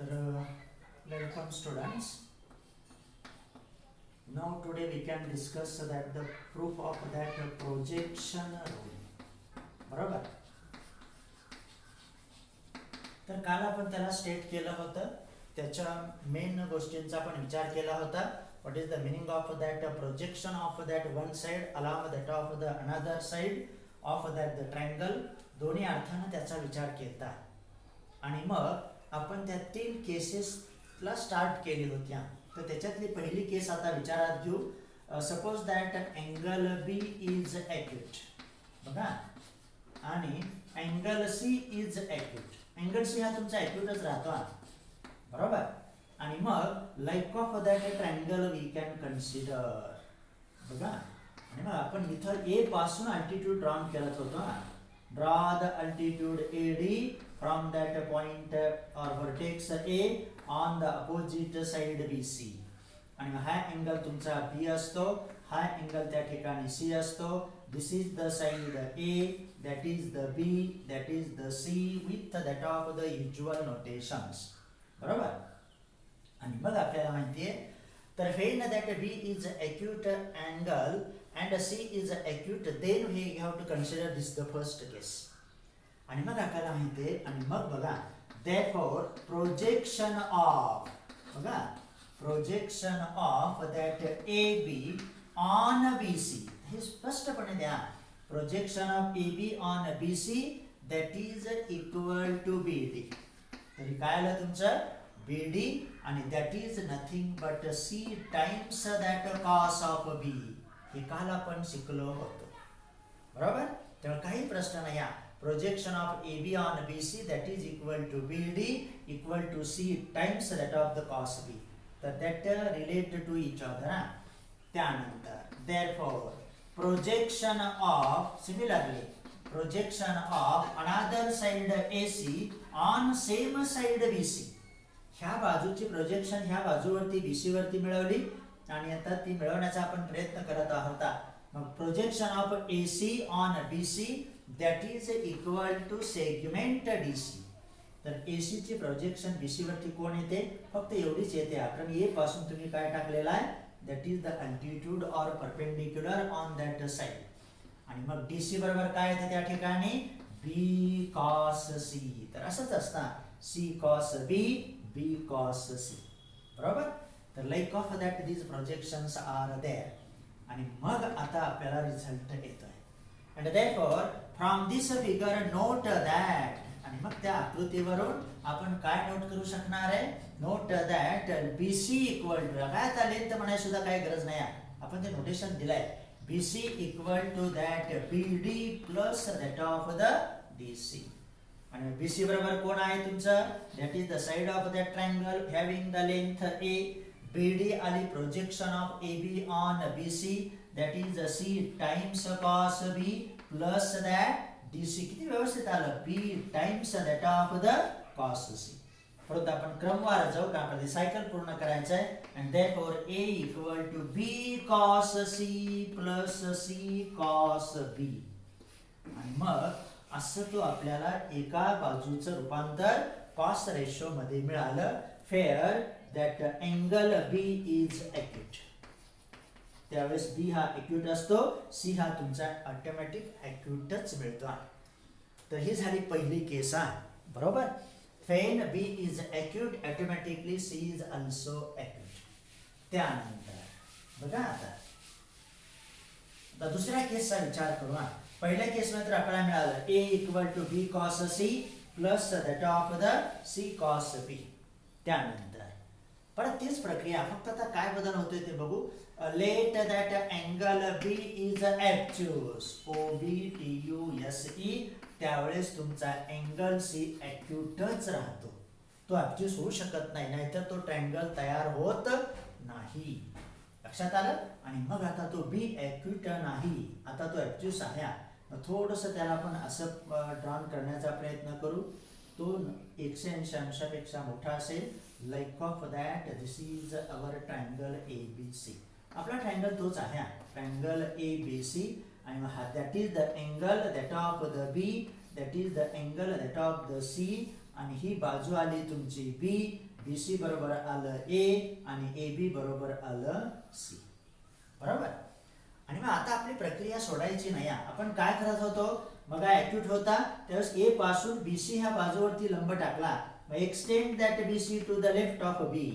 Welcome students. Now today we can discuss that the proof of that projection rule. बरोबर. तर काल आपण त्याला स्टेट केलं होतं, त्याच्या मेन गोष्टींचा आपण विचार केला होता. What is the meaning of that projection of that one side along that of the another side of that the triangle. दोन्ही अर्थानं त्याचा विचार केला आणि मग आपण त्या तीन केसेसला स्टार्ट केली होत्या. तर त्याच्यातली पहिली केस आता विचारात घेऊ. Suppose that angle B is acute, बघा, आणि angle C is acute. Angle C हा तुमचा ॲक्यूटच राहतो, बरोबर. आणि मग like of that triangle we can consider, बघा. आणि मग आपण इथं ए पासून अल्टिट्यूड ड्रॉन करत होतो. Draw the altitude AD from that point or vertex A on the opposite side BC. आणि हा अँगल तुमचा B असतो, हा अँगल त्या ठिकाणी C असतो. This is the side A, that is the B, that is the C with that of the usual notations, बरोबर. आणि मग आपल्याला माहिती आहे, तर when that B is acute angle and C is acute, then we have to consider this the first case. आणि मग आपल्याला माहिती आहे, आणि मग बघा, therefore projection of, बघा, projection of that AB on BC, हे स्पष्टपणे द्या. projection of AB on BC that is equal to BD. तरी काय आलं तुमचं BD, आणि that is nothing but C times that cos of B. हे काल आपण शिकलो होतो, बरोबर. तर काही प्रश्न नाही. Projection of AB on BC that is equal to BD equal to C times that of the cos B. तर that related to each other. त्यानंतर therefore projection of, similarly projection of another side AC on same side BC. ह्या बाजूची projection ह्या बाजूवरती BC वरती मिळवली आणि आता ती मिळवण्याचा आपण प्रयत्न करत आहोत. मग projection of AC on BC that is equal to segment DC. तर AC ची प्रोजेक्शन BC वरती कोण येते, फक्त एवढीच येते. कारण A पासून तुम्ही काय टाकलेला आहे, that is the altitude or perpendicular on that side. आणि मग DC बरोबर काय येते त्या ठिकाणी, B cos C. तर असंच असतं, C cos B, B cos C, बरोबर. तर like of that these projections are there. आणि मग आता आपल्याला रिझल्ट येतोय. and therefore from this figure note that, आणि मग त्या आकृतीवरून आपण काय नोट करू शकणार आहे, note that BC equal to, काय आता लेंथ म्हणायची सुद्धा काही गरज नाही, आपण ते नोटेशन दिलंय. BC equal to that BD plus that of the DC. आणि BC बरोबर कोण आहे तुमचं, that is the side of that triangle having the length A. BD आली projection of AB on BC, that is C times cos B plus that DC. किती व्यवस्थित आलं, B times that of the cos C. परत आपण क्रमवार जाऊ, का आपल्याला सायकल पूर्ण करायचं आहे. and therefore A equal to B cos C plus C cos B. आणि मग असं तो आपल्याला एका बाजूचं रूपांतर cos रेशो मध्ये मिळालं. Fair that angle B is acute. त्यावेळेस B हा acute असतो, C हा तुमचा ऑटोमॅटिक acute मिळतो. तर ही झाली पहिली केस आहे, बरोबर. when B is acute automatically C is also acute. त्यानंतर बघा, आता दुसऱ्या केसचा विचार करू. पहिल्या केसमध्ये तर आपल्याला मिळालं A equal to B cos C plus that of the C cos B. त्यानंतर परत तीच प्रक्रिया, फक्त आता काय बदल होतोय ते बघू. Let that angle B is obtuse, OBTUSE. त्यावेळेस तुमचा अँगल C ऍक्यूटच राहतो, तो ऍब्च्युअस होऊ शकत नाही, नाहीतर तो ट्रायंगल तयार होत नाही. लक्षात आलं. आणि मग आता तो B ऍक्यूट नाही, आता तो ऍब्च्युअस आहे. थोडंसं त्याला आपण असं ड्रॉन करण्याचा प्रयत्न करू. तो 180 अंशापेक्षा मोठा असेल. Like of that this is our triangle ABC. आपला ट्रायंगल तोच आहे, ट्रायंगल ABC. आणि that is the angle that of the B, that is the angle that of the C. आणि ही बाजू आली तुमची B, BC बरोबर आलं A आणि AB बरोबर आलं C. बरोबर. आणि मग आता आपली प्रक्रिया सोडायची नाही. आपण काय करत होतो, मग ॲक्यूट होता त्यावेळेस A पासून BC ह्या बाजूवरती लंब टाकला, मग extend that BC to the left of B.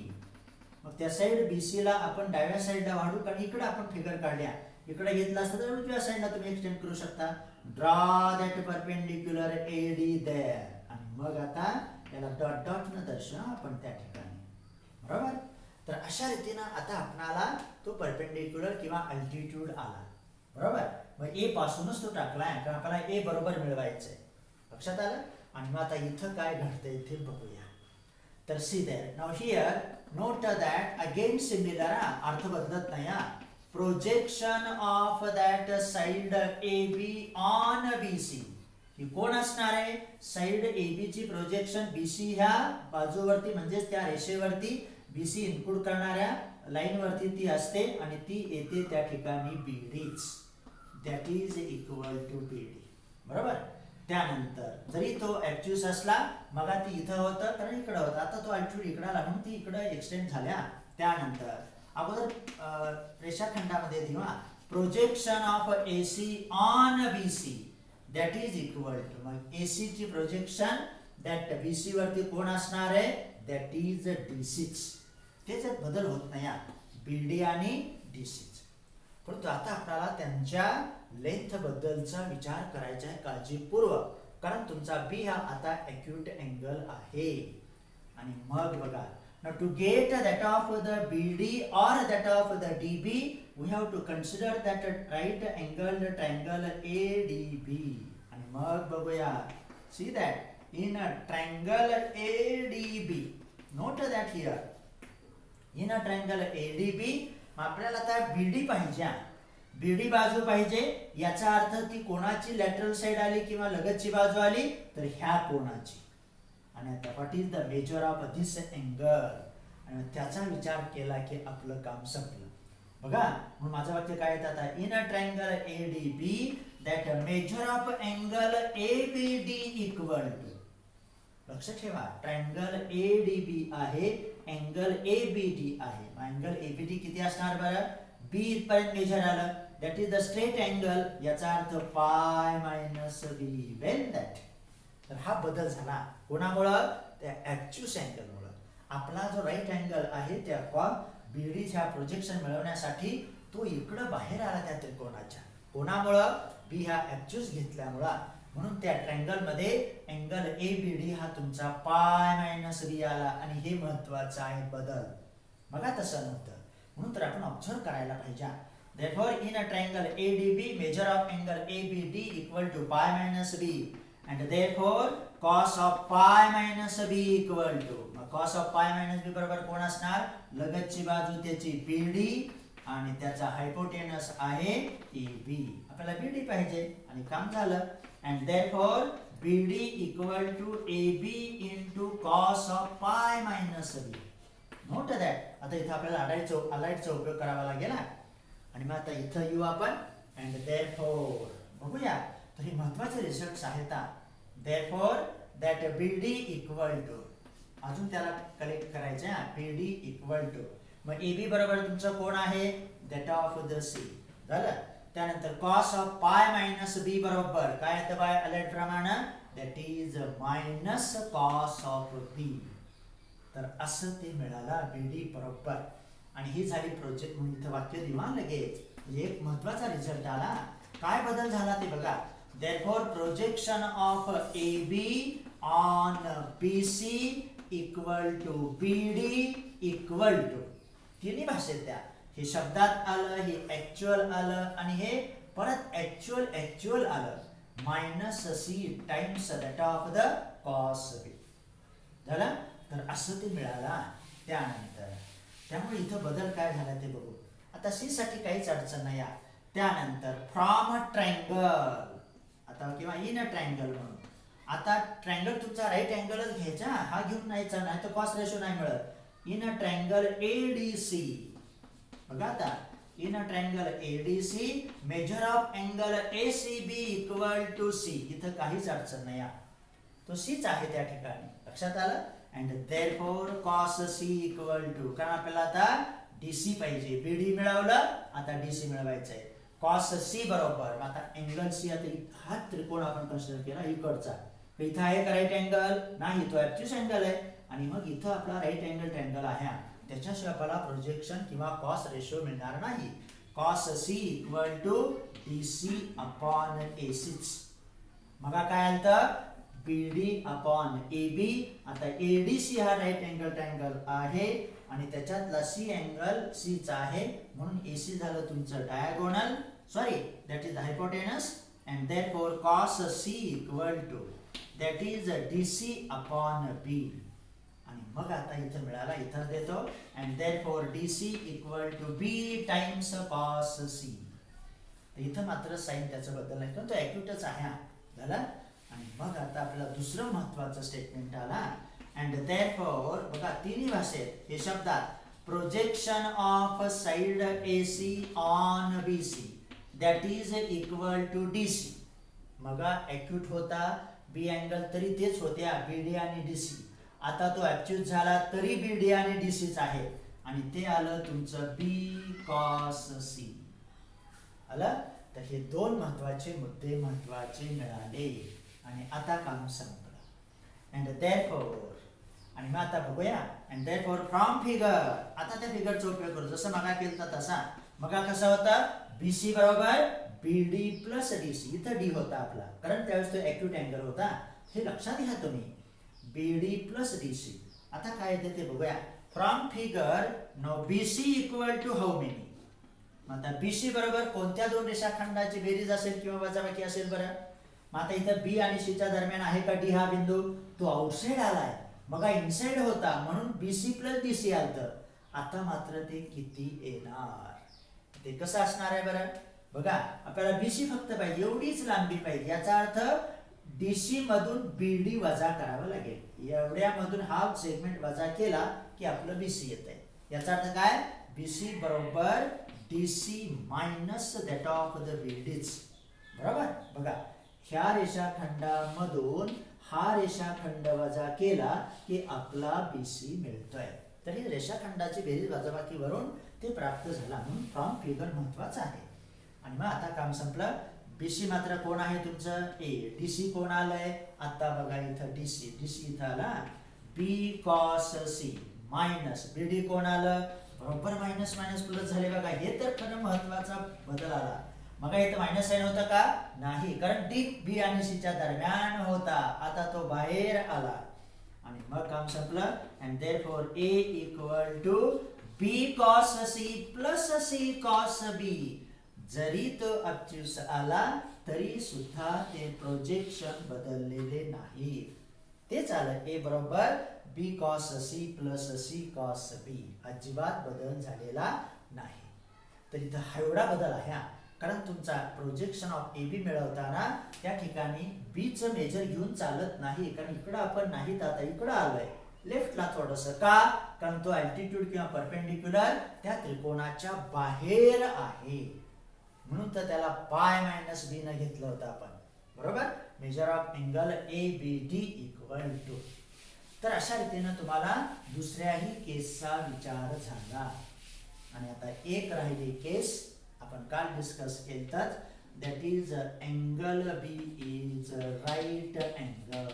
मग त्या साइड BC ला आपण डाव्या साइडला वाढू, कारण इकडे आपण फिगर काढल्या, इकडे घेतला असता तर उजव्या साइडला तुम्ही एक्सटेंड करू शकता. Draw that perpendicular AD there. आणि मग आता याला डॉट डॉट न दर्शवा आपण त्या ठिकाणी. बरोबर. तर अशा रीतीनं आता आपणाला तो परपेंडिक्युलर किंवा अल्टिट्यूड आला. बरोबर. मग A पासूनच तो टाकलाय, कारण आपल्याला A बरोबर मिळवायचंय. लक्षात आलं. आणि मग आता इथं काय घडतंय ते बघूया. तर see there. Now here note that again similar, अर्थ बदलत नाही. Projection of that side AB on BC. ही कोण असणार आहे, साइड AB ची प्रोजेक्शन BC ह्या बाजूवरती म्हणजेच त्या रेषेवरती BC इनपुट करणाऱ्या लाईन वरती ती असते आणि ती येते त्या ठिकाणी BDच. That is equal to BD. बरोबर. त्यानंतर जरी तो ऍक्च्युअस असला, मग ती इथं होतं कारण इकडं होतं, आता तो ऍक्च्युअल इकडं आला म्हणून ती इकडं एक्सटेंड झाल्या. त्यानंतर अगोदर रेषाखंडामध्ये दिवा projection of AC on BC that is equal to, मग AC ची प्रोजेक्शन दॅट BC वरती कोण असणार आहे, दॅट इज D6. त्याच्यात बदल होत नाही, BD आणि D6. परंतु आता आपल्याला त्यांच्या लेंथ बद्दलचा विचार करायचा आहे काळजीपूर्वक, कारण तुमचा B हा आता अॅक्यूट अँगल आहे. आणि मग बघा, now to get that of the BD or that of the DB we have to consider that right angled triangle ADB. आणि मग बघूया, see that in a triangle ADB, note that here in a triangle ADB आपल्याला आता BD पाहिजे, BD बाजू पाहिजे. याचा अर्थ ती कोणाची लॅटरल साइड आली किंवा लगतची बाजू आली, तर ह्या कोणाची. आणि आता what is the measure of this angle, आणि त्याचा विचार केला की आपलं काम संपलं. बघा, म्हणून माझं वाक्य काय येतं आता, in a triangle ADB that measure of angle ABD equal to. लक्ष ठेवा, ट्रायंगल ADB आहे, अँगल ABD आहे. अँगल ABD किती असणार बरं, B इथपर्यंत मेजर आलं, that is the straight angle. याचा अर्थ pi minus B. Well that. तर हा बदल झाला कोणामुळं, त्या ऍक्च्युअस अँगलमुळं. आपला जो राईट अँगल आहे त्या BDच्या प्रोजेक्शन मिळवण्यासाठी तो इकडं बाहेर आला त्या त्रिकोणाच्या. कोणामुळं, B हा ऍक्च्युअस घेतल्यामुळं. म्हणून त्या ट्रायंगल मध्ये अँगल ABD हा तुमचा पाय मायनस B आला. आणि हे महत्वाचं आहे बदल. बघा तसं नव्हतं, म्हणून तर आपण ऑब्झर्व करायला पाहिजे. Therefore in a triangle ADB measure of angle ABD equal to pi minus B, and therefore cos of pi minus B equal to, cos of pi minus B बरोबर कोण असणार, लगतची बाजू त्याची BD आणि त्याचा हायपोटेनस आहे AB. आपल्याला BD पाहिजे आणि काम झालं. and therefore BD equal to AB into cos of pi minus B. Note that. आता इथं आपल्याला अलाइटचा उपयोग करावा लागेल. आणि मग आता इथं येऊ आपण, and therefore बघूया. तर हे महत्वाचे रिझल्ट्स आहेत. therefore that BD equal to, अजून त्याला कलेक्ट करायचं आहे, BD equal to, मग AB बरोबर तुमचं कोण आहे, that of the C. झालं. त्यानंतर cos of pi minus B बरोबर काय येतं बाय अलाइट प्रमाणे, that is minus cos of B. तर असं ते मिळाला BD बरोबर. आणि ही झाली प्रोजेक्ट. म्हणून इथं वाक्य दिवा लगेच एक महत्वाचा रिझल्ट आला. काय बदल झाला ते बघा. therefore projection of AB on BC equal to BD equal to, तिन्ही भाषेत त्या, हे शब्दात आलं, हे ऍक्च्युअल आलं आणि हे परत ऍक्च्युअल आलं, minus C times that of the cos B. झालं. तर असं ते मिळाला. त्यानंतर त्यामुळे इथं बदल काय झाला ते बघू. आता C साठी काहीच अडचण नाही. त्यानंतर फ्रॉम ट्रायंगल, आता किंवा इन अ ट्रायंगल म्हणून. आता ट्रायंगल तुमचा राईट अँगलच घ्यायचा, हा घेऊन नाहीचा, नाही तर कॉस रेशो नाही मिळत. इन अ ट्रायंगल ADC, बघा आता, in a triangle ADC measure of angle ACB equal to C. इथं काहीच अडचण नाही, तो Cच आहे त्या ठिकाणी. लक्षात आलं. And therefore cos C equal to, कारण आपल्याला आता डीसी पाहिजे, बीडी मिळवलं, आता डीसी मिळवायचं आहे. कॉस सी बरोबर आता अँगल सी, आता हा त्रिकोण आपण कन्सिडर केला इकडचा, इथं आहे का राईट अँगल, नाही तो ऍब्च्युस अँगल आहे, आणि मग इथं आपला राईट अँगल ट्रायंगल आहे, त्याच्याशिवाय आपल्याला प्रोजेक्शन किंवा कॉस रेशो मिळणार नाही. Cos C equal to DC upon एसीच. मग काय आलं, बीडी अपॉन एबी. आता एडीसी हा राईट अँगल ट्रायंगल आहे आणि त्याच्यातला सी अँगल सीचा आहे, म्हणून एसी झालं तुमचं diagonal, sorry that is hypotenuse, and therefore cos C equal to that is DC upon B. आणि मग आता इथं मिळाला, इथं देतो, and therefore DC equal to B times cos C. इथं मात्र साइन त्याचं बद्दल नाही, पण तो ॲक्युटच आहे झाला. आणि मग आता आपल्याला दुसरं महत्वाचं स्टेटमेंट आला, अँड देअरफॉर बघा तिन्ही भाषेत हे शब्दात, projection of side AC on BC that is equal to DC. मग ॲक्यूट होता बी अँगल तरी तेच होत्या BD आणि DC, आता तो ॲब्च्युस झाला तरी BD आणि DCच आहे, आणि ते आलं तुमचं बी कॉस सी आलं. तर हे दोन महत्वाचे मुद्दे महत्वाचे मिळाले, आणि आता काम संपलं. अँड देअरफॉर, आणि मग आता बघूया, अँड देअरफॉर फ्रॉम फिगर, आता त्या फिगरचा उपयोग करू, जसं मगा केलता तसा. मगा कसा होता, BC बरोबर BD प्लस DC, इथं D होता आपला, कारण त्यावेळेस तो ॲक्यूट अँगल होता, हे लक्षात घ्या तुम्ही, BD प्लस DC. आता काय येते ते बघूया. From figure no BC equal to how many. आता BC बरोबर कोणत्या दोन रेषाखंडाची बेरीज असेल किंवा वजाबाकी असेल बरं. मग आता इथं B आणि C च्या दरम्यान आहे का D हा बिंदू, तो आउटसाइड आलाय, मग इनसाइड होता म्हणून BC प्लस DC आलतं. आता मात्र ते किती येणार, ते कसं असणार आहे बरं. बघा आपल्याला BC फक्त पाहिजे, एवढीच लांबी पाहिजे, याचा अर्थ DC मधून BD वजा करावं लागेल, एवढ्यामधून हा सेगमेंट वजा केला की आपलं BC येतंय. याचा अर्थ काय, BC बरोबर DC minus that of the BDच. बरोबर. बघा ह्या रेषाखंडामधून हा रेषाखंड वजा केला की आपला BC मिळतोय. तरी रेषाखंडाची बेरीज वजाबाकीवरून ते प्राप्त झाला, म्हणून फ्रॉम फिगर महत्वाचा आहे. आणि मग आता काम संपलं. BC मात्र कोण आहे तुमचं A, DC कोण आलंय, आता बघा इथं DC इथं आला, B cos C minus BD कोण आलं, बरोबर मायनस मायनस प्लस झाले. बघा हे तर खरं महत्वाचा बदल आला. मग इथं मायनस साइन होता का, नाही, कारण D B आणि C च्या दरम्यान होता, आता तो बाहेर आला. आणि मग काम संपलं. And therefore A equal to B cos C plus C cos B. जरी तो ॲब्च्युस आला तरी सुद्धा ते प्रोजेक्शन बदललेले नाही, तेच आलं. A बरोबर B cos C plus C cos B, अजिबात बदल झालेला नाही. तर इथं हा एवढा बदल आहे, कारण तुमचा प्रोजेक्शन ऑफ AB मिळवताना त्या ठिकाणी B चं मेजर घेऊन चालत नाही, कारण इकडं आपण नाहीत, आता इकडं आलोय लेफ्टला थोडंसं, का, कारण तो अल्टिट्यूड किंवा परपेंडिक्युलर त्या त्रिकोणाच्या बाहेर आहे, म्हणून तर त्याला पाय मायनस B न घेतलं होतं आपण. बरोबर. Measure of angle ABD equal to. तर अशा रीतीनं तुम्हाला दुसऱ्याही केसचा विचार झाला. आणि आता एक राहिली केस आपण काल डिस्कस केलंच, that is angle B is right angle.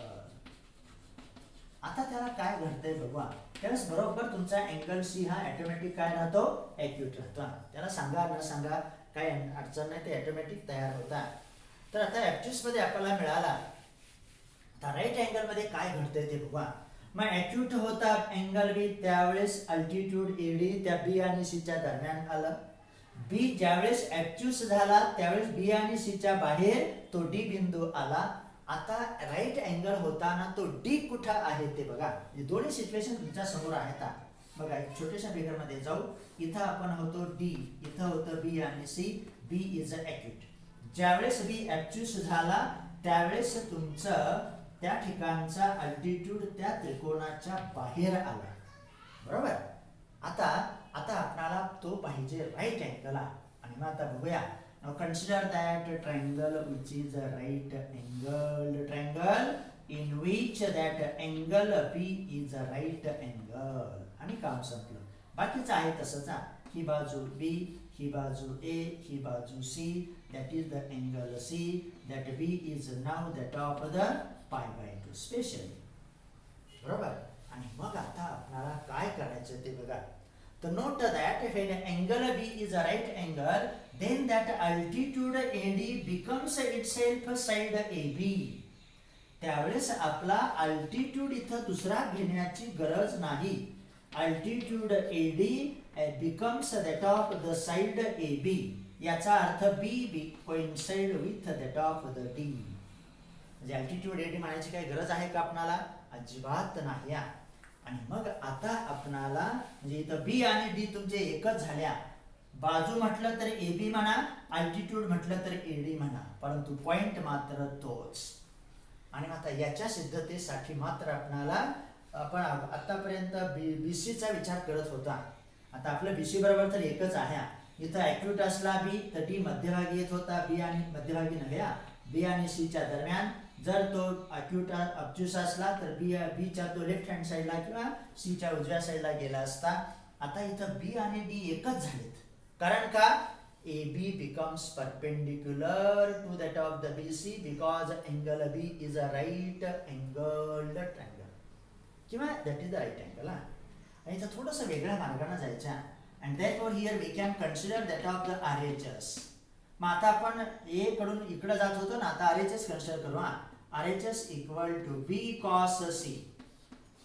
आता त्याला काय घडतंय बघा. त्यावेळेस बरोबर तुमचा अँगल C हा ऑटोमॅटिक काय राहतो, ॲक्यूट राहतो. त्याला सांगा न सांगा काय अडचण नाही, ते ऑटोमॅटिक तयार होता. तर आता ॲब्च्युस मध्ये आपल्याला मिळाला. आता राईट अँगल मध्ये काय घडतंय ते बघा. मग ॲक्यूट होता अँगल B, त्यावेळेस अल्टिट्यूड AD त्या B आणि C च्या दरम्यान आलं. B ज्यावेळेस ॲब्च्युस झाला त्यावेळेस B आणि C च्या बाहेर तो D बिंदू आला. आता राईट अँगल होताना तो D कुठं आहे ते बघा. हे दोन्ही सिच्युएशन तुमच्या समोर आहेत. बघा एक छोट्याशा फिगर मध्ये जाऊ. इथं आपण होतो D, इथं होतं B आणि C. B is acute. ज्यावेळेस B ॲब्च्युस झाला त्यावेळेस तुमचं त्या ठिकाणचा अल्टिट्यूड त्या त्रिकोणाच्या बाहेर आला. बरोबर. आता आपल्याला तो पाहिजे राईट अँगल. आणि मग आता बघूया. Now consider that triangle which is a right angled triangle in which that angle B is a right angle. आणि काम संपलं. बाकीचं आहे तसंच. ही बाजू B, ही बाजू A, ही बाजू C, that is the angle C, that B is now the top of the pi by 2 specially. बरोबर. आणि मग आता आपल्याला काय करायचं ते बघा. तर note that if an angle B is a right angle, then that altitude AD becomes itself side AB. त्यावेळेस आपला अल्टिट्यूड इथं दुसरा घेण्याची गरज नाही. Altitude AD becomes that of the side AB. याचा अर्थ B coincide with that of the D. म्हणजे अल्टिट्यूड AD म्हणायची काही गरज आहे का आपणाला? अजिबात नाही. आणि मग आता आपणाला म्हणजे इथं B आणि D तुमचे एकच झाल्या. बाजू म्हटलं तर AB म्हणा, अल्टिट्यूड म्हटलं तर AD म्हणा, परंतु पॉइंट मात्र तोच. आणि आता याच्या सिद्धतेसाठी मात्र आपणाला आपण आतापर्यंत BC चा विचार करत होता. आता आपलं BC बरोबर तर एकच आहे. इथं ॲक्यूट असला B तर D मध्यभागी येत होता. B आणि मध्यभागी नव्हे, B आणि C च्या दरम्यान. जर तो ॲक्यूट ऑब्ट्यूस असला तर B च्या तो लेफ्ट हँड साईडला किंवा C च्या उजव्या साईडला गेला असता. आता इथं B आणि D एकच झालेत. कारण का? AB becomes perpendicular to that of the BC because angle B is a right angled triangle किंवा that is the right angle. आणि इथं थोडंसं वेगळ्या मार्गाने जायचं. and therefore here we can consider that of the RHS. मग आता आपण A कडून इकडे जात होतो ना, आता RHS कन्सिडर करू. RHS equal to B cos C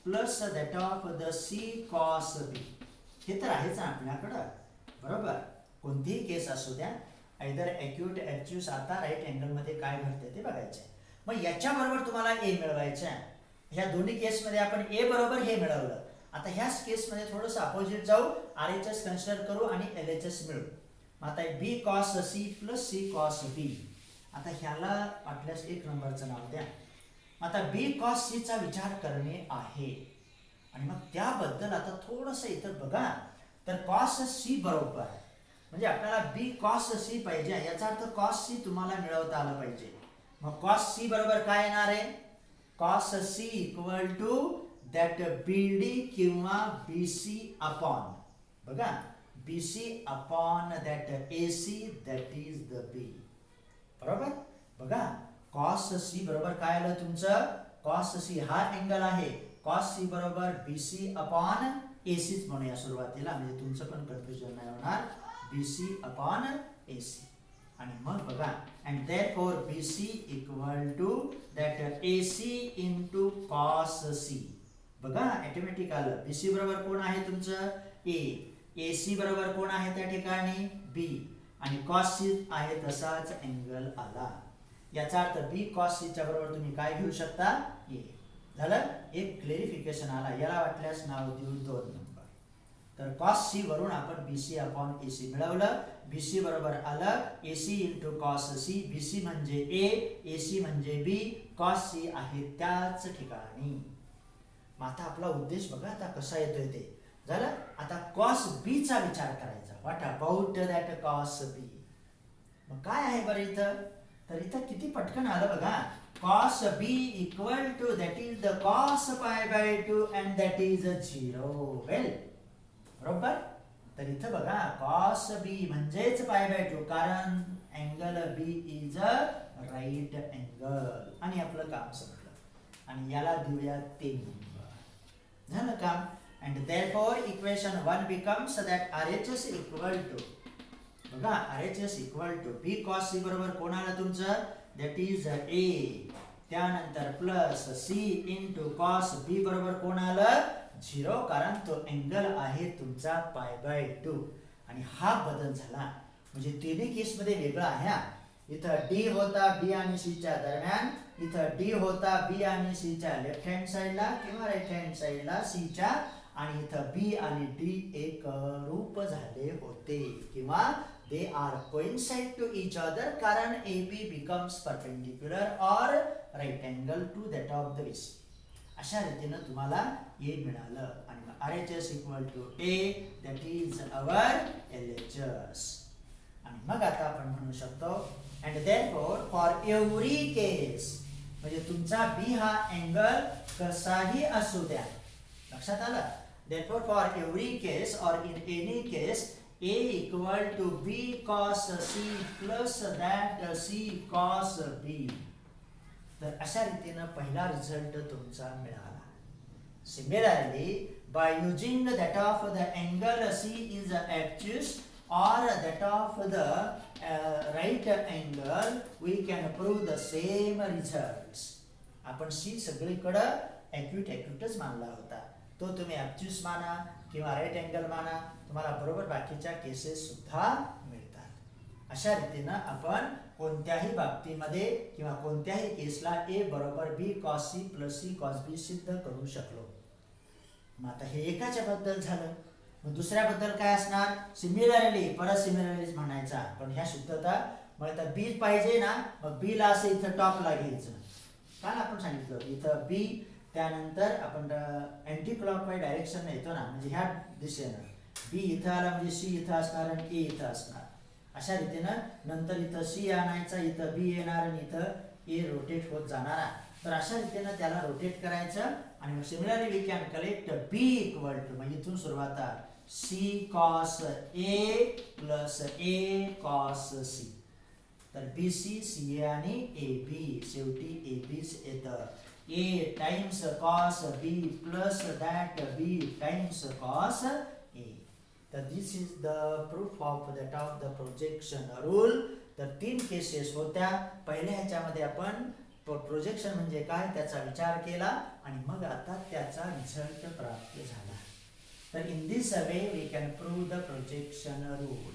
plus that of the C cos B. हे तर आहेच आपल्याकडं. बरोबर. कोणतीही केस असू द्या, आयदर ॲक्यूट ॲब्ट्यूस. आता राईट अँगल मध्ये काय घडते ते बघायचे. मग याच्या बरोबर तुम्हाला A मिळवायचं आहे. ह्या दोन्ही केसमध्ये आपण A बरोबर हे मिळवलं. आता ह्याच केसमध्ये थोडंसं अपोजिट जाऊ, RHS कन्सिडर करू आणि LHS मिळू. मग आता B cos C plus C cos B. आता ह्याला वाटल्यास एक नंबरचं नाव द्या. आता B cos C चा विचार करणे आहे. आणि मग त्याबद्दल आता थोडंसं इथं बघा. तर cos C बरोबर म्हणजे आपल्याला B cos C पाहिजे. याचा अर्थ cos C तुम्हाला मिळवता आलं पाहिजे. मग cos C बरोबर काय येणार आहे? cos C equal to that BD किंवा BC अपॉन बघा BC upon that AC that is the B. बरोबर. बघा cos C बरोबर काय आलं तुमचं? cos C हा अँगल आहे. cos C बरोबर BC अपॉन AC म्हणूया सुरुवातीला, म्हणजे तुमचं पण कन्फ्युजन नाही होणार. BC upon AC. आणि मग बघा and therefore BC equal to that AC into cos C. बघा ऑटोमॅटिक आलं. BC बरोबर कोण आहे तुमचं? A. AC बरोबर कोण आहे त्या ठिकाणी? B. आणि cos C आहे तसाच अँगल आला. याचा अर्थ B cos C च्या बरोबर तुम्ही काय घेऊ शकता? A. झालं. एक क्लेरिफिकेशन आला. याला वाटल्यास नाव देऊ 2 नंबर. तर cos C वरून आपण BC अपॉन AC मिळवलं. BC बरोबर आलं AC into cos C. BC म्हणजे A, AC म्हणजे B, cos C आहे त्याच ठिकाणी. मग आता आपला उद्देश बघा आता कसा येतोय ते. झालं. आता cos B चा विचार करायचा. What about that cos B. मग काय आहे बरं इथं? तर इथं किती पटकन आलं बघा. cos B equal to that is the cos pi by 2 and that is 0. वेल बरोबर. तर इथं बघा cos B म्हणजेच पाय बाय 2 कारण angle B is a right angle. आणि आपलं काम संपलं. आणि याला देऊया 3 नंबर. झालं काम. and therefore equation 1 becomes that RHS equal to बघा RHS equal to B cos C बरोबर कोण आलं तुमचं? that is A. त्यानंतर plus C into cos B बरोबर कोण आलं? 0 कारण तो अँगल आहे तुमचा पाय बाय 2. आणि हा बदल झाला म्हणजे तिन्ही केस मध्ये वेगळा आहे. इथं D होता B आणि C च्या दरम्यान, इथं D होता B आणि C च्या लेफ्ट हँड साइडला किंवा राईट हँड साइडला C च्या, आणि इथं B आणि D एक रूप झाले होते किंवा they are coincide to each other कारण AB becomes perpendicular or right angle to that of the BC. अशा रीतीने तुम्हाला A मिळालं. आणि RHS equal to A that is our LHS. आणि मग आता आपण म्हणू शकतो and therefore for every case म्हणजे तुमचा बी हा अँगल कसाही असू द्या, लक्षात आलं. Therefore, for every case or in any case, A equal to B cos C plus that C cos B. तर अशा रीतीनं पहिला रिझल्ट तुमचा मिळाला. Similarly, by using that of the angle C is obtuse or that of the right angle, we can prove the same results. आपण C सगळीकडं ॲक्यूटच मानला होता, तो तुम्ही ॲब्च्यूस माना किंवा राईट अँगल माना, तुम्हाला बरोबर बाकीच्या केसेस सुद्धा मिळतात. अशा रीतीनं आपण कोणत्याही बाबतीमध्ये किंवा कोणत्याही केसला ए बरोबर B cos C plus C cos B सिद्ध करू शकलो. मग आता हे एकाच्या बद्दल झालं. मग दुसऱ्याबद्दल काय असणार? सिमिलरली, परत सिमिलरलीच म्हणायचा, पण ह्या शुद्धता मग आता बी पाहिजे ना, मग बी ला असं इथं टॉपला घ्यायचं. काल आपण सांगितलं इथं बी, त्यानंतर आपण अँटी क्लॉकवाईज डायरेक्शन येतो ना, म्हणजे ह्या दिशेनं बी इथं आला म्हणजे सी इथं असणार आणि ए इथं असणार. अशा रीतीनं नंतर इथं सी आणायचा, इथं बी येणार आणि इथं ए रोटेट होत जाणार. तर अशा रीतीनं त्याला रोटेट करायचं आणि मग similarly we can collect B equal to, म्हणजे इथून सुरुवात C cos A plus A cos C. तर बी सी सी ए आणि ए बी, शेवटी ए बीच येतं. A times cos B plus that B times cos A. तर this is the proof of that of the projection rule. तर 3 cases होत्या. पहिल्या ह्याच्यामध्ये आपण प्रोजेक्शन म्हणजे काय त्याचा विचार केला आणि मग आता त्याचा रिझल्ट प्राप्त झाला. तर in this way we can prove the projection rule.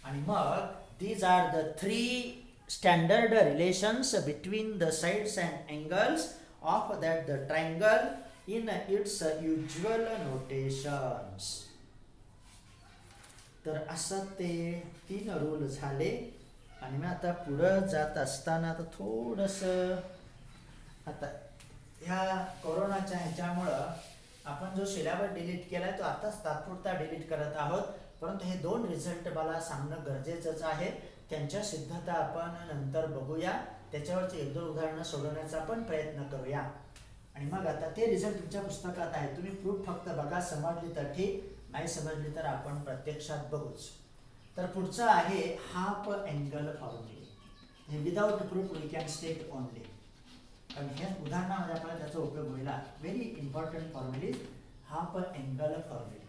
आणि मग these are the 3 standard relations between the sides and angles of that the triangle in its usual notations. तर असं ते 3 रूल झाले. आणि मी आता पुढं जात असताना आता थोडंसं आता ह्या कोरोनाच्या ह्याच्यामुळं आपण जो सिलेबस डिलीट केलाय तो आताच तात्पुरता डिलीट करत आहोत, परंतु हे 2 रिझल्ट मला सांगणं गरजेचंच आहे. त्यांच्या सिद्धता आपण नंतर बघूया, त्याच्यावरची 1-2 उदाहरणं सोडवण्याचा पण प्रयत्न करूया. आणि मग आता ते रिझल्ट तुमच्या पुस्तकात आहे, तुम्ही प्रूफ फक्त बघा, समजली तर ठीक, नाही समजली तर आपण प्रत्यक्षात बघूच. तर पुढचं आहे half angle formulae. Without proof we can state only, कारण हे उदाहरणामध्ये आपल्याला त्याचा उपयोग होईल. Very important formulae half angle formulae.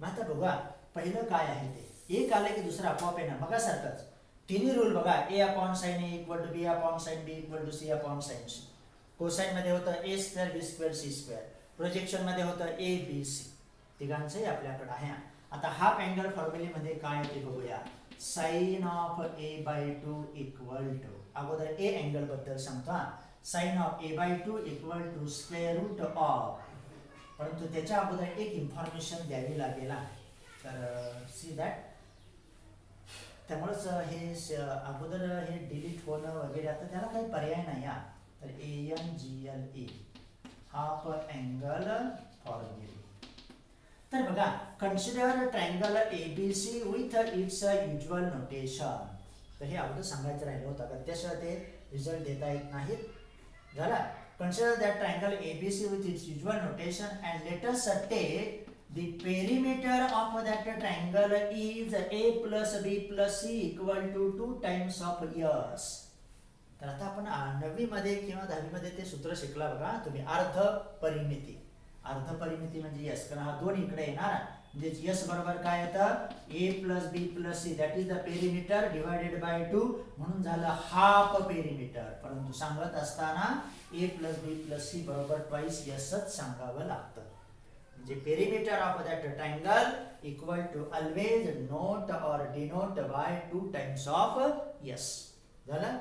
मग आता बघा पहिलं काय आहे ते, एक आलं की दुसरं आपोआप येणार. बघा सारखंच तिन्ही रूल बघा, A upon sine A equal to B upon sine B equal to C upon sine C. Cosine मध्ये होतं A square B square C square. Projection मध्ये होतं ए बी सी. तिघांचंही आपल्याकडे आहे. आता हाफ अँगल फॉर्म्युले मध्ये काय ते बघूया. Sine of A by 2 equal to, अगोदर ए अँगल बद्दल सांगतो. Sine of A by 2 equal to square root of, परंतु त्याच्या अगोदर एक इन्फॉर्मेशन द्यावी लागेल. तर सी दॅट, त्यामुळेच हे अगोदर हे डिलीट होणं वगैरे, आता त्याला काही पर्याय नाही. तर ANGLE हाफ अँगल फॉर्म्युले. तर बघा, consider triangle ABC with its usual notation. तर हे अगोदर सांगायचं राहिलं होतं का, त्याशिवाय ते रिझल्ट देता येत नाहीत. झाला. Consider that triangle ABC with its usual notation and let us take the perimeter of that triangle is a plus b plus c equal to 2 times of s. तर आता आपण 9वी मध्ये किंवा 10वी मध्ये ते सूत्र शिकला बघा तुम्ही, अर्ध परिमिती. अर्ध परिमिती म्हणजे यस, कारण हा 2 इकडे येणार, म्हणजे यस बरोबर काय येतं, a plus b plus c that is the perimeter divided by 2, म्हणून झालं हाफ पेरिमीटर. परंतु सांगत असताना a plus b plus c बरोबर ट्वाइस यसच सांगावं लागतं. म्हणजे perimeter of that triangle equal to always note और denote by 2 times of S. झालं.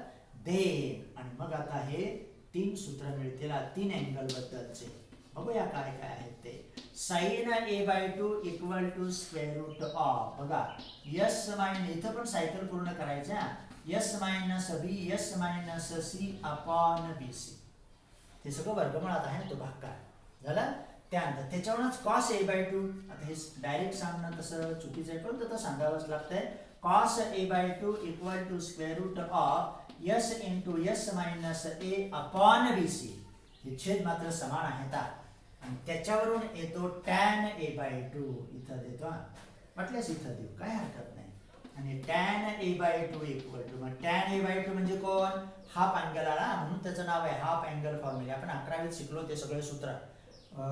देन आणि मग आता हे 3 सूत्र मिळतील 3 अँगल बद्दलचे. बघूया काय काय आहेत ते. Sine a by 2 equal to square root of, बघा यस मायनस, इथं पण सायकल पूर्ण करायचं. S minus B S minus C upon B C. हे सगळं वर्गमुळात आहे, तो भाग काय झाला. त्यानंतर त्याच्यावरूनच cos a बाय 2, आता हे डायरेक्ट सांगणं तसं चुकीचं आहे, पण तसं सांगावंच लागतंय. cos a/2 equal to square root of s into s minus a upon bc. हे छेद मात्र समान आहेत आणि त्याच्यावरून येतो tan a/2 इथं देतो, म्हटल्यास इथं देऊ काय हरकत नाही. आणि tan a/2 इक्वल टू, मग tan a/2 म्हणजे कोण, हाफ अँगल आला म्हणून त्याचं नाव आहे हाफ अँगल फॉर्म्युला. आपण 11वीत शिकलो ते सगळे सूत्र.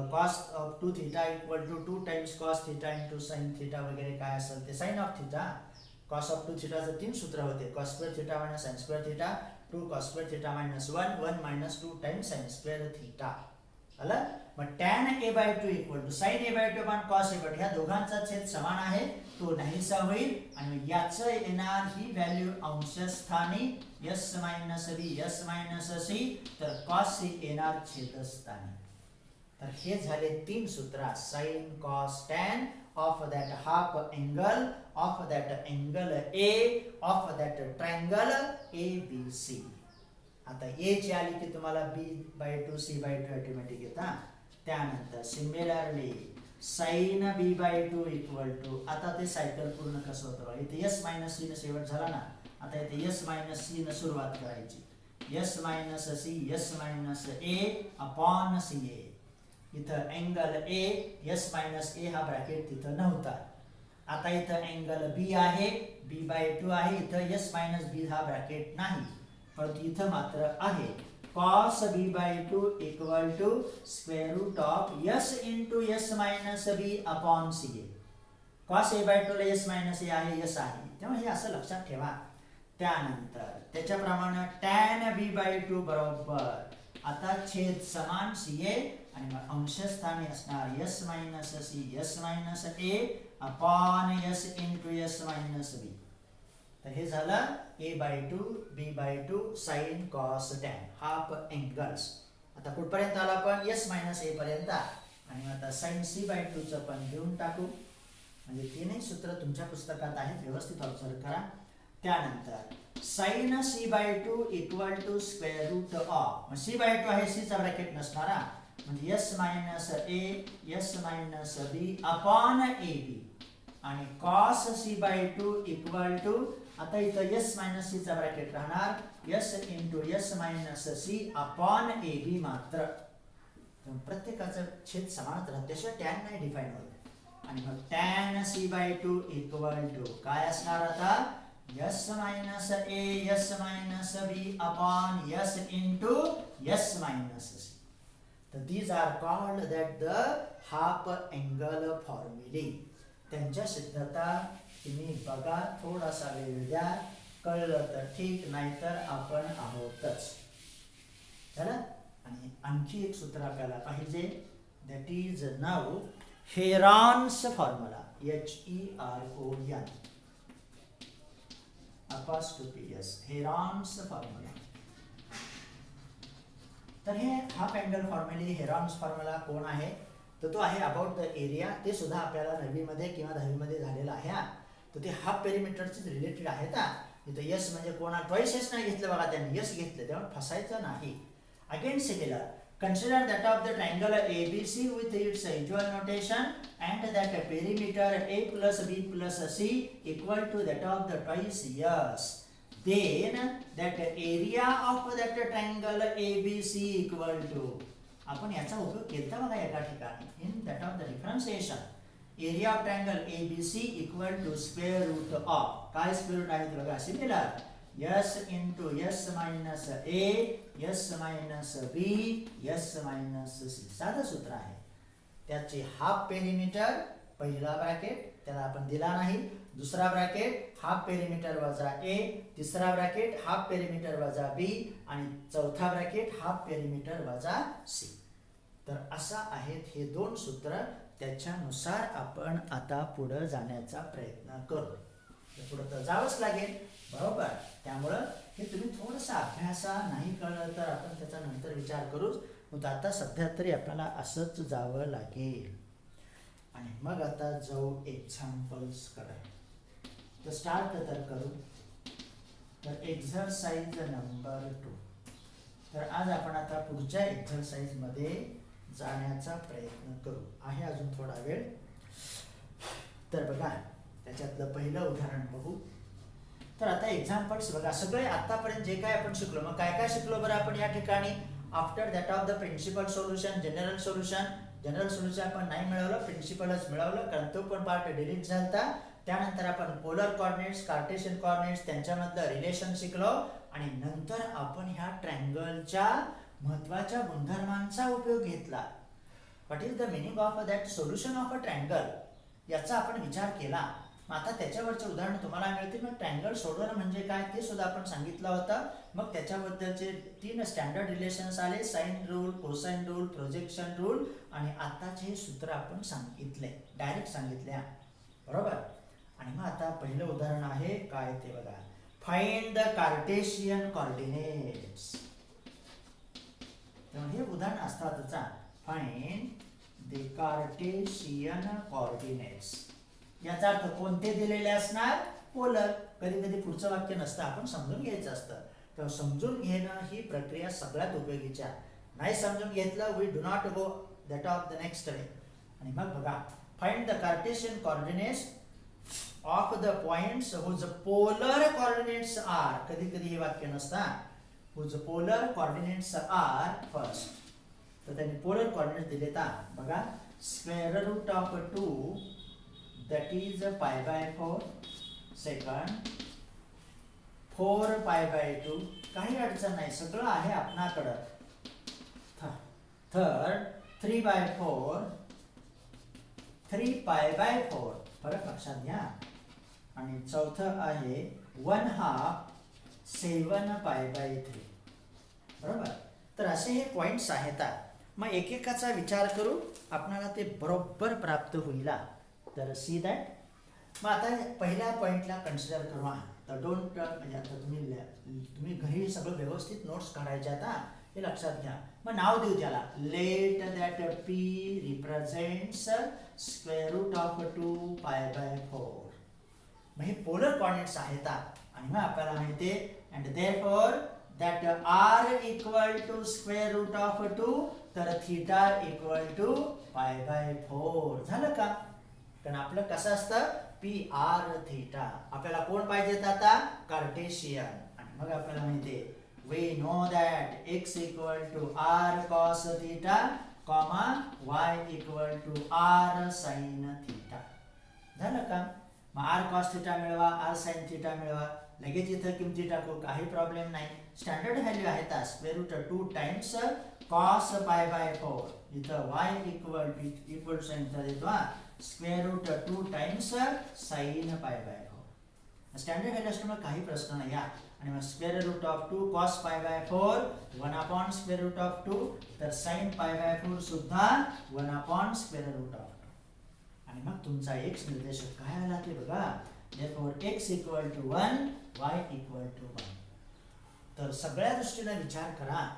cos of 2 theta equal to 2 times cos theta into sin theta वगैरे काय असेल ते sin of theta. cos of 2 theta चे 3 सूत्र होते, cos square theta minus sin square theta, 2 cos square theta minus 1, 1 minus 2 times sin square theta. आलं. मग tan a/2 equal to sin a/2 upon cos a/2, ह्या दोघांचा छेद समान आहे, तो नाहीसा होईल आणि याचं येणार ही व्हॅल्यू अंशस्थानी s minus b s minus c, तर cos c येणार छेदस्थानी. तर हे झाले 3 सूत्र, sin cos tan of that half angle of that angle A of that triangle ABC. आता A ची आली की तुम्हाला b/2 c/2 ऑटोमॅटिक येतं. त्यानंतर similarly sin b/2 equal to, आता ते सायकल पूर्ण कसं होतं बघा, इथे s मायनस c न शेवट झाला ना, आता इथे s मायनस c न सुरुवात करायची, s minus c s minus a upon ca. इथं angle A s minus a हा ब्रॅकेट तिथं नव्हता. आता इथं अँगल B आहे, b/2 आहे, इथं s मायनस b हा ब्रॅकेट नाही, परंतु इथं मात्र आहे. cos b/2 equal to square root of s into s minus b upon ca. cos a/2 ला s मायनस a आहे, s आहे, तेव्हा हे असं लक्षात ठेवा. त्यानंतर त्याच्याप्रमाणे tan b/2 बरोबर आता छेद समान ca आणि मग अंशस्थानी असणार s minus c s minus a upon s into s minus b. तर हे झालं a/2 b/2 sin cos tan half angles. आता कुठपर्यंत आला आपण, s मायनस a पर्यंत. आणि आता sin c/2 चं पण घेऊन टाकू, म्हणजे तीनही सूत्र तुमच्या पुस्तकात आहेत, व्यवस्थित ऑब्झर्व करा. त्यानंतर sin c/2 equal to square root of, c/2 आहे, c चा ब्रॅकेट नसणारा, म्हणजे s minus a s minus b upon ab. आणि cos c/2 इक्वल टू, आता इथं s मायनस c चा ब्रॅकेट राहणार, s into s minus c upon ab मात्र. प्रत्येकाचं छेद समानच राहते, त्याशिवाय टॅन नाही डिफाइन होत. आणि मग tan c/2 इक्वल टू काय असणार आता, s minus a s minus b upon s into s minus c. तर these are called that the half angle formulae. त्यांच्या सिद्धता तुम्ही बघा, थोडासा वेळ द्या, कळलं तर ठीक, नाहीतर आपण आहोतच. चला. आणि आणखी एक सूत्र आपल्याला पाहिजे, that is now Heron's formula, HERON apostrophe s, Heron's formula. तर हे हाफ अँगल फॉर्म्युले, हेरॉन्स फॉर्म्युला कोण आहे, तर तो आहे अबाउट द एरिया. ते सुद्धा आपल्याला 9वी मध्ये किंवा 10वी मध्ये झालेला आहे. तर ते हाफ पेरिमीटरचे रिलेटेड आहेत. इथं यस म्हणजे कोणा ट्वाइस एस नाही घेतलं बघा, त्यांनी यस घेतलं, तेव्हा फसायचं नाही. Again similar, consider that of the triangle ABC with its usual notation and that perimeter A plus B plus C equal to that of the twice yes. Then that area of that triangle ABC equal to, आपण याचा उपयोग केला बघा एका ठिकाणी, in that of the differentiation. Area of triangle ABC equal to square root of, काय square route आहे बघा, similar s into s minus a s minus b s minus c. साधं सूत्र आहे. त्याचे हाफ पेरिमीटर, पहिला ब्रॅकेट त्याला आपण दिला नाही, दुसरा ब्रॅकेट हाफ पेरिमीटर वजा a, तिसरा ब्रॅकेट हाफ पेरिमीटर वजा b आणि चौथा ब्रॅकेट हाफ पेरिमीटर वजा c. तर असा आहेत हे दोन सूत्र. त्याच्यानुसार आपण आता पुढे जाण्याचा प्रयत्न करू. पुढे तर जावंच लागेल, बरोबर. त्यामुळं हे तुम्ही थोडंसं अभ्यासा, नाही कळलं तर आपण त्याचा नंतर विचार करूच. मग आता सध्या तरी आपल्याला असंच जावं लागेल. आणि मग आता जाऊ एक्झाम्पल्स करायला. तर स्टार्ट तर करू. तर एक्झरसाइज नंबर 2. तर आज आपण आता पुढच्या एक्झरसाइज मध्ये जाण्याचा प्रयत्न करू. आहे अजून थोडा वेळ. तर बघा, त्याच्यातलं पहिलं उदाहरण बघू. तर आता एक्झाम्पल्स बघा, सगळे आतापर्यंत जे काय आपण शिकलो, मग काय काय शिकलो बरं आपण या ठिकाणी. After that of the principal solution, general solution आपण नाही मिळवलं, प्रिन्सिपलच मिळवलं कारण तो पण पार्ट डिलीट झालता. त्यानंतर आपण पोलर कॉर्डिनेट्स, कार्टेशियन कॉर्डिनेट्स त्यांच्यामधलं रिलेशन शिकलो आणि नंतर आपण ह्या ट्रायंगलच्या महत्वाच्या गुणधर्मांचा उपयोग घेतला. What is the meaning of that solution of a triangle याचा आपण विचार केला. मग आता त्याच्यावरचे उदाहरण तुम्हाला मिळतील. मग ट्रायंगल सोडवणं म्हणजे काय ते सुद्धा आपण सांगितलं होतं. मग त्याच्याबद्दलचे 3 स्टँडर्ड रिलेशन्स आले, sine rule, cosine rule, projection rule आणि आताचे हे सूत्र आपण सांगितले, डायरेक्ट सांगितले बरोबर. आणि मग आता पहिलं उदाहरण आहे काय ते बघा, फाइंड द कार्टेशियन कोऑर्डिनेट्स. तेव्हा हे उदाहरण असतातच, फाइंड द कार्टेशियन कोऑर्डिनेट्स. याचा अर्थ कोणते दिलेले असणार, पोलर. कधी कधी पुढचं वाक्य नसतं, आपण समजून घ्यायचं असतं. तेव्हा समजून घेणं ही प्रक्रिया सगळ्यात उपयोगीची आहे. नाही समजून घेतलं, we do not go that of the next way. आणि मग बघा, find the Cartesian coordinates of the points whose polar coordinates are. कधी कधी हे वाक्य नसतं, whose polar coordinates are first. तर त्यांनी पोलर कोऑर्डिनेट्स दिलेत बघा, square root of 2 that is pi by 4, second 4 pi by 2. काही अडचण नाही, सगळं आहे आपणाकडं. थर्ड 3 by 4, 3 pi by 4, फरक लक्षात घ्या. आणि चौथं आहे 1/2 7 pi by 3 बरोबर. तर असे हे पॉइंट्स आहेत. मग एकेकाचा विचार करू, आपणाला ते बरोबर प्राप्त होईल. तर सी दॅट. मग आता पहिल्या पॉइंटला कन्सिडर करू. तर डोंट म्हणजे आता तुम्ही घरी सगळं व्यवस्थित नोट्स काढायच्या आता, हे लक्षात घ्या. मग नाव देऊ त्याला, let that P represents square root of 2 pi by 4. मग हे पोलर कॉर्डिनेट्स आहेत. आणि मग आपल्याला माहिती आहे and therefore that R equal to square root of 2, तर theta equal to pi by 4. झालं का. कारण आपलं कसं असतं, पी आर थीटा. आपल्याला कोण पाहिजेत आता, कार्टेशियन. आणि मग आपल्याला माहितीये, we know that X equal to R cos theta comma Y equal to R sine theta. झालं का. मग आर कॉस थीटा मिळवा, आर साइन थीटा मिळवा, लगेच इथं किमती टाकू, काही प्रॉब्लेम नाही. स्टँडर्ड व्हॅल्यू आहेत square root 2 times cos pi by 4. इथं वाय इक्वल साइन देतो square root 2 times sine pi by 4. Standard value असल्यामुळे काही प्रश्न नाही. आणि मग square root of 2 cos pi by 4 1 upon square root of 2, तर साइन पाय बाय 4 सुद्धा 1 अपॉन स्क्वेअर रूट ऑफ 2. आणि मग तुमचा एक्स निर्देशक काय आला ते बघा. therefore x equal to 1, y equal to 1. तर सगळ्या दृष्टीने विचार करा.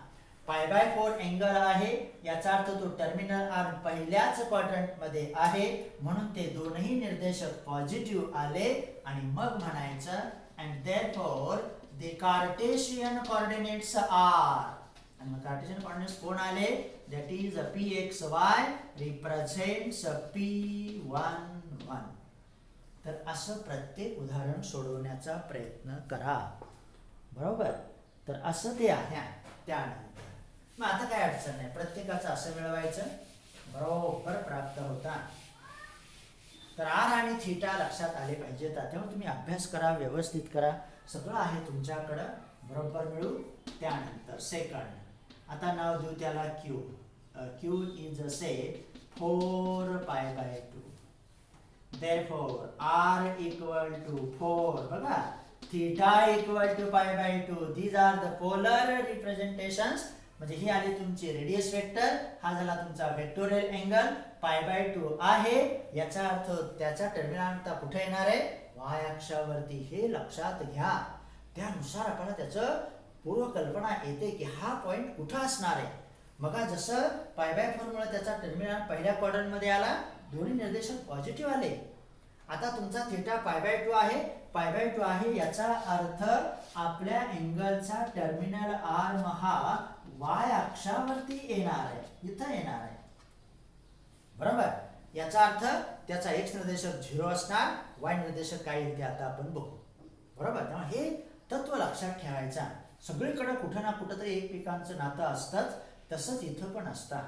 पाय बाय 4 अँगल आहे, याचा अर्थ तो टर्मिनल आर पहिल्याच क्वाड्रंट मध्ये आहे, म्हणून ते दोनही निर्देशक पॉझिटिव्ह आले. आणि मग म्हणायचं and therefore the Cartesian coordinates are. आणि मग कार्टेशियन कोऑर्डिनेट्स कोण आले, that is pxy represents p11. तर असं प्रत्येक उदाहरण सोडवण्याचा प्रयत्न करा बरोबर. तर असं ते आहे. त्यानंतर मग आता काय अडचण नाही, प्रत्येकाचं असं मिळवायचं बरोबर प्राप्त होता. तर आर आणि थीटा लक्षात आले पाहिजेत. तेव्हा तुम्ही अभ्यास करा, व्यवस्थित करा, सगळं आहे तुमच्याकडं, बरोबर मिळू. त्यानंतर सेकंड आता नाव देऊ त्याला Q. Q is a set 4 पाय by 2. therefore r equal to 4 बघा, theta equal to pi by 2. these are the polar representations. म्हणजे ही आली तुमची रेडियस वेक्टर, हा झाला तुमचा वेक्टोरियल अँगल. पाय बाय 2 आहे, याचा अर्थ त्याचा टर्मिनल आता कुठे येणार आहे, y अक्षावरती. हे लक्षात घ्या. त्यानुसार आपल्याला त्याचं पूर्व कल्पना येते की हा पॉइंट कुठं असणार आहे. मग जसं पाय बाय 4 मुळे त्याचा टर्मिनल पहिल्या क्वाड्रंट मध्ये आला, दोन्ही निर्देशक पॉझिटिव्ह आले. आता तुमचा थीटा पाय बाय 2 आहे, पाय बाय 2 आहे, याचा अर्थ आपल्या अँगलचा टर्मिनल आर्म हा y अक्षावरती येणार आहे, इथं येणार आहे बरोबर. याचा अर्थ त्याचा x निर्देशक 0 असणार, y निर्देशक काय येईल ते आता आपण बघू. बरोबर. तेव्हा हे तत्व लक्षात ठेवायचं. सगळीकडे कुठं ना कुठं तरी एकमेकांचं नातं असतंच, तसंच इथं पण असतं.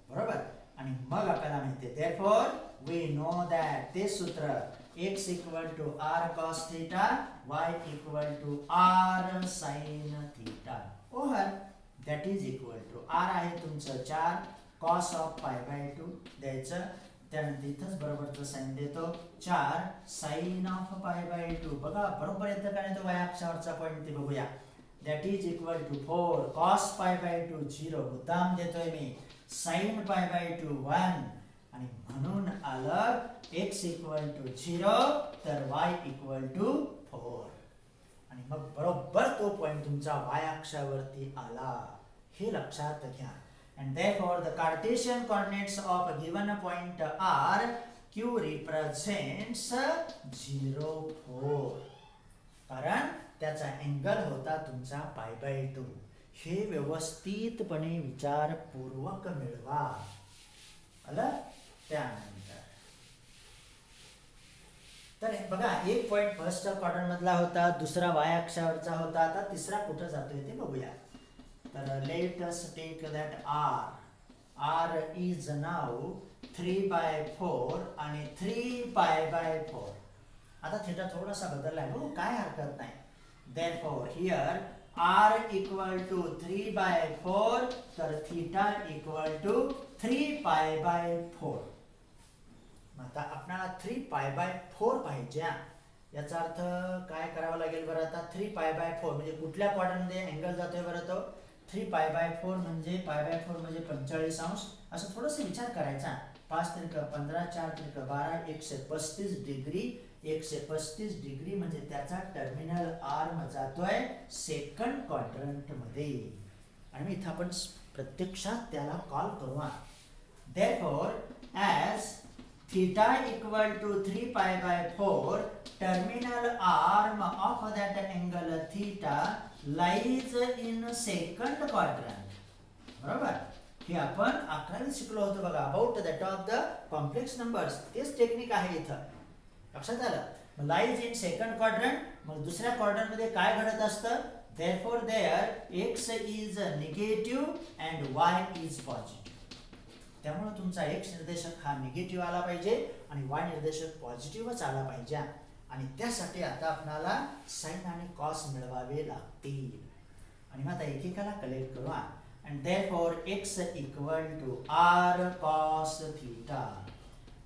बरोबर. आणि मग आपल्याला माहिती आहे therefore we know that ते सूत्र x equal to r cos theta, y equal to r sin theta, or that is equal to r आहे तुमचं 4 cos of pi by 2 द्यायचं, त्यानंतर इथंच बरोबरचं साइन देतो 4 sin of pi by 2. बघा बरोबर येतं का नाही तो y अक्षावरचा पॉइंट ते बघूया. that is equal to 4 cos pi by 2 0, मुद्दाम देतोय मी, sin pi by 2 1, आणि म्हणून आलं x equal to 0 तर y equal to 4. आणि मग बरोबर तो पॉइंट तुमचा y अक्षावरती आला, हे लक्षात घ्या. And therefore the Cartesian coordinates of a given point R Q represents 0 4, कारण त्याचा अँगल होता तुमचा पाय बाय 2. हे व्यवस्थितपणे विचारपूर्वक मिळवा. आलं. त्यानंतर तर बघा एक पॉइंट फर्स्ट क्वाड्रंट मधला होता, दुसरा y अक्षावरचा होता, आता तिसरा कुठं जातोय ते बघूया. तर let us take that r is now 3/4 आणि 3π/4. आता थिटा थोडासा बदललाय बघू, काय हरकत नाही. therefore here r equal to 3/4 तर थीटा equal to 3π/4. आता आपल्याला 3π/4 पाहिजे. याचा अर्थ काय करावं लागेल बरं. आता 3π/4 म्हणजे कुठल्या क्वाड्रंटमध्ये अँगल जातोय बरं तो. 3π/4 म्हणजे π/4 म्हणजे 45 अंश. असं थोडंसं विचार करायचा. 5 त्रिक 15, 4 त्रिक 12, 135 डिग्री. 135 डिग्री म्हणजे त्याचा टर्मिनल आर्म जातोय सेकंड क्वाड्रंट मध्ये, आणि इथं आपण प्रत्यक्षात त्याला कॉल करू. therefore as theta equal to 3π/4 terminal arm of that angle theta lies in second quadrant. बरोबर. हे आपण 11वीत शिकलो होतो बघा, about that of the complex numbers. तेच टेक्निक आहे इथं, लक्षात आलं. Lies in second quadrant. मग दुसऱ्या क्वाड्रंट मध्ये काय घडत असतं. therefore there x is negative and y is positive. त्यामुळे तुमचा x निर्देशक हा निगेटिव्ह आला पाहिजे आणि y निर्देशक पॉझिटिव्हच आला पाहिजे. आणि त्यासाठी आता आपल्याला साइन आणि कॉस मिळवावे लागतील. आणि मग आता एकेकाला कलेक्ट करू. and therefore x equal to r cos theta,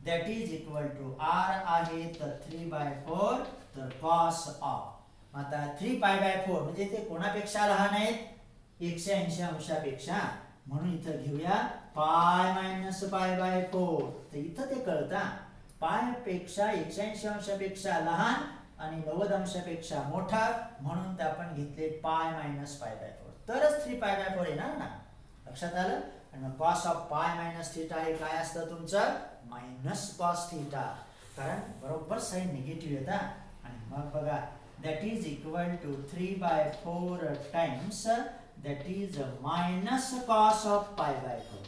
that is equal to r आहे तर 3/4 तर cos of. आता 3π/4 म्हणजे ते कोणापेक्षा लहान आहेत, 180 अंशापेक्षा. म्हणून इथं घेऊया पाय मायनस π/4. तर इथं ते कळतं पाय पेक्षा 180 अंशापेक्षा लहान आणि 90 अंशापेक्षा मोठा, म्हणून ते आपण घेतले पाय मायनस π/4. तरच 3π/4 येणार ना. लक्षात आलं. आणि मग cos of pi minus theta हे काय असतं तुमचं मायनस कॉस थीटा, कारण बरोबर साइन निगेटिव्ह येतात. आणि मग बघा that is equal to 3/4 times that is minus cos of π/4.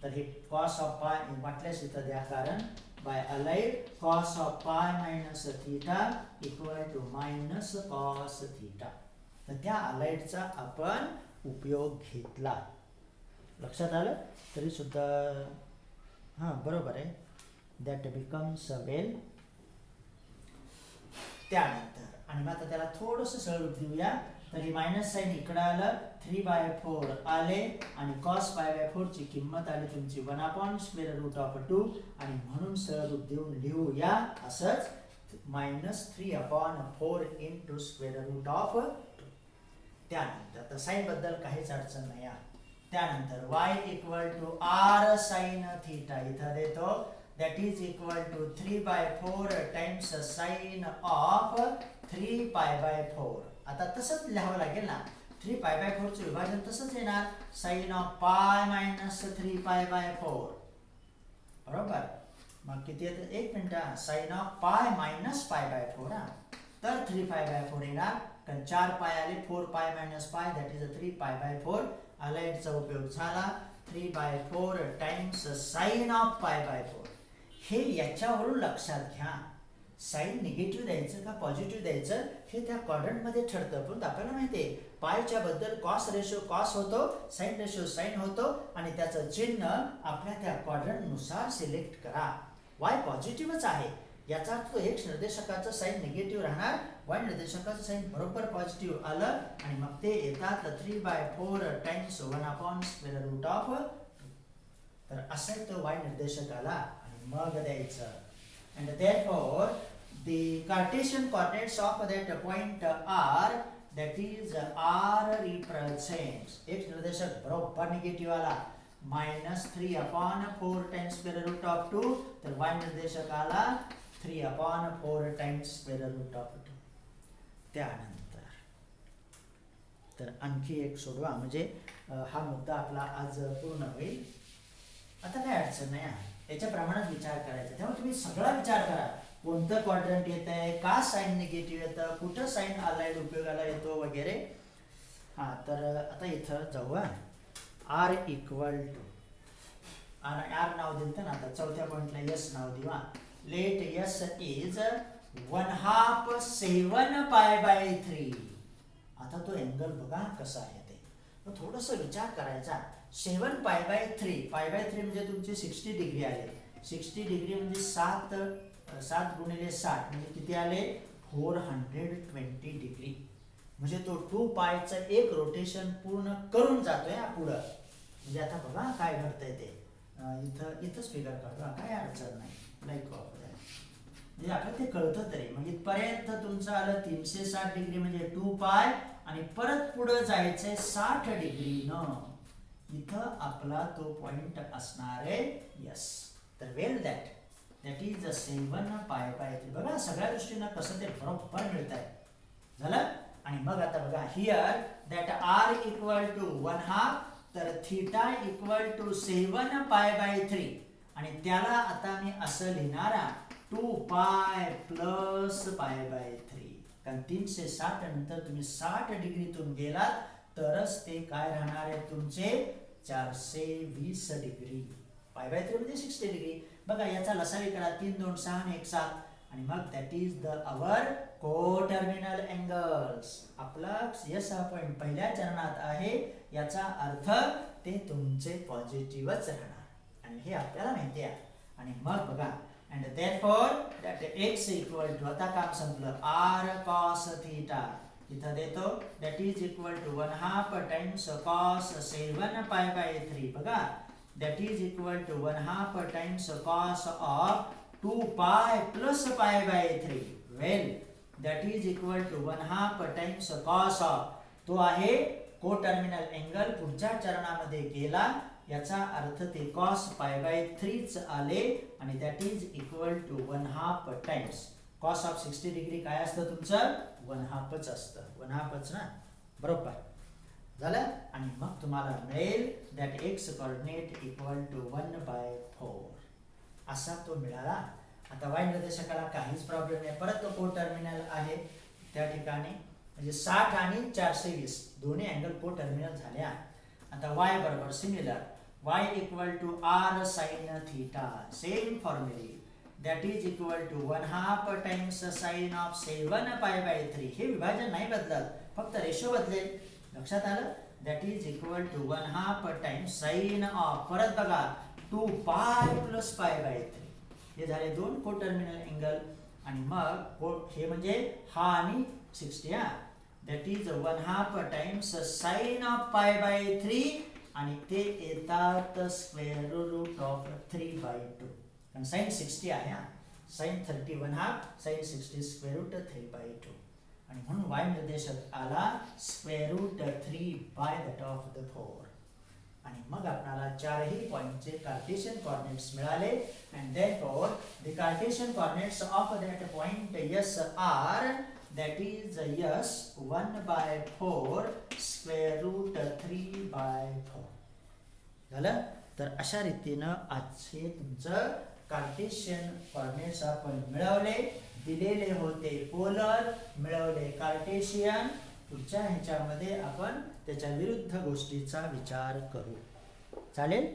तर हे कॉस ऑफ पाय म्हटल्यास इथं द्या, कारण by allied cos of pi minus theta equal to minus cos theta. तर त्या अलाइडचा आपण उपयोग घेतला. लक्षात आलं. तरी सुद्धा हां बरोबर आहे. दॅट बिकम्स वेल. त्यानंतर आणि मग आता त्याला थोडंसं सरळ रूप देऊया. तर ही मायनस साइन इकडं आलं, 3/4 आले आणि cos π/4 ची किंमत आली तुमची 1/√2, आणि म्हणून सरळ रूप देऊन लिहूया असंच -3/4 इंटू √2. त्यानंतर आता साइन बद्दल काहीच अडचण नाही. त्यानंतर y equal to r sin theta इथं देतो, that is equal to 3/4 times sine of 3π/4. आता तसंच लिहावं लागेल ना. 3π/4 चे विभाजन तसंच येणार, साइन ऑफ पाय मायनस 3π/4. बरोबर. मग किती येतं, एक minute, sine of pi minus π/4 तर 3π/4 येणार, कारण 4 पाय आले, 4 pi minus pi that is 3π/4. अलाइडचा उपयोग झाला. 3/4 टाइम्स साइन ऑफ π/4. हे याच्यावरून लक्षात घ्या. साईन निगेटिव्ह द्यायचं का पॉझिटिव्ह द्यायचं हे त्या क्वाड्रंटमध्ये ठरतं. पण आपल्याला माहिती आहे पायच्या बद्दल कॉस रेशो कॉस होतो, साईन रेशो साईन होतो आणि त्याचं चिन्ह आपल्या त्या क्वाड्रंटनुसार सिलेक्ट करा. वाय पॉझिटिव्हच आहे याचा अर्थ तो एक्स निर्देशकाचं साईन निगेटिव्ह राहणार, वाय निर्देशकाचं साईन बरोबर पॉझिटिव्ह आलं आणि मग ते येतात 3/4 टाइम्स 1/√. तर असं तो वाय निर्देशकाला आणि मग द्यायचं. And therefore the Cartesian coordinates of that point R, that is R represents x निर्देशक बरोबर निगेटिव्ह आला -3/4 टाइम्स √2. तर y निर्देशक आला 3/4 टाइम्स √2. त्यानंतर तर आणखी एक सोडवा म्हणजे हा मुद्दा आपला आज पूर्ण होईल. आता काय अडचण नाही, याच्या प्रमाणात विचार करायचा. तेव्हा तुम्ही सगळा विचार करा, कोणतं क्वाड्रंट येत आहे, का साईन निगेटिव्ह येतं, कुठं साईन आलाय उपयोगाला येतो वगैरे. हा तर आता इथं जाऊ. आर इक्वल टू आर नाव दिलं ना, आता चौथ्या पॉइंटला यस नाव दिवा. Let S is 1/2 7π/3. आता तो एंगल बघा कसा आहे ते, थोडस विचार करायचा. 7π/3 π/3 म्हणजे तुमची 60 डिग्री आले. 60 डिग्री म्हणजे 7 गुणिले 60 म्हणजे किती आले 420 डिग्री. म्हणजे तो 2π चं एक रोटेशन पूर्ण करून जातोय पुढं. म्हणजे आता बघा काय घडतंय ते, इथंच फिगर काढतो, काय अडचण नाही. लाईक ऑफ म्हणजे आपल्याला ते कळतं तरी. मग इथपर्यंत तुमचं आलं 360 डिग्री म्हणजे 2π आणि परत पुढं जायचंय 60 डिग्री न. इथं आपला तो पॉइंट असणार आहे यस. तर वेल दॅट इज 7π/3. बघा सगळ्या दृष्टीनं कसं ते बरोबर मिळत आहे. झालं. आणि मग आता बघा here that R equal to 1/2 तर थीटा इक्वल टू 7π/3 आणि त्याला आता मी असं लिहिणार 2π + π/3. कारण 360 नंतर तुम्ही 60 डिग्रीतून गेलात तरच ते काय राहणार आहे तुमचे 420 डिग्री. π/3 म्हणजे 60 डिग्री. बघा याचा लसावी करा 3 2 6 आणि 1 7 आणि मग दॅट इज द अवर को टर्मिनल एंगल्स. आपला यस हा पॉइंट पहिल्या चरणात आहे याचा अर्थ ते तुमचे पॉझिटिव्हच राहणार आणि हे आपल्याला माहिती आहे. आणि मग बघा and therefore that x equal to आता काम संपलं r cos theta इथं देतो that is equal to 1/2 times cos 7π/3. बघा that is equal to 1/2 times cos of 2π + π/3. well that is equal to 1/2 times cos of तो आहे को टर्मिनल एंगल पुढच्या चरणामध्ये गेला याचा अर्थ ते cos π/3 च आले आणि that is equal to 1/2 times cos of 60 degree काय असतं तुमचं 1/2च असतं. 1/2च ना बरोबर झालं. आणि मग तुम्हाला मिळेल that x coordinate equal to 1/4 असा तो मिळाला. आता y निर्देशकाला काहीच प्रॉब्लेम नाही. परत तो को टर्मिनल आहे त्या ठिकाणी म्हणजे 60 आणि 420 दोन्ही अँगल को टर्मिनल झाल्या. आता y बरोबर similar y equal to r sin theta same formula that is equal to 1/2 times sin of 7π/3. हे विभाजन नाही बदलत फक्त रेशो बदलेल. लक्षात आलं. that is equal to 1/2 times sin of परत बघा 2π + π/3. हे झाले दोन को टर्मिनल एंगल आणि मग हे म्हणजे हा आणि 60 हा that is 1/2 times sin of π/3 आणि ते येतात स्क्वेअर रूट ऑफ 3/2 कारण sin 60 आहे हा sin 31/2 sin 60 स्क्वेअर रूट 3/2 आणि म्हणून y निर्देशक आला स्क्वेअर रूट 3/4 आणि मग आपल्याला चारही पॉइंटचे कार्टेशियन कोऑर्डिनेट्स मिळाले and therefore the Cartesian coordinates of that point yes are that is yes 1/4 square root 3/4 झालं. तर अशा रीतीनं आजचे तुमचं कार्टेशियन कोऑर्डिनेट्स आपण मिळवले. दिलेले होते पोलर मिळवले कार्टेशियन. पुढच्या ह्याच्यामध्ये आपण त्याच्या विरुद्ध गोष्टीचा विचार करू. चालेल.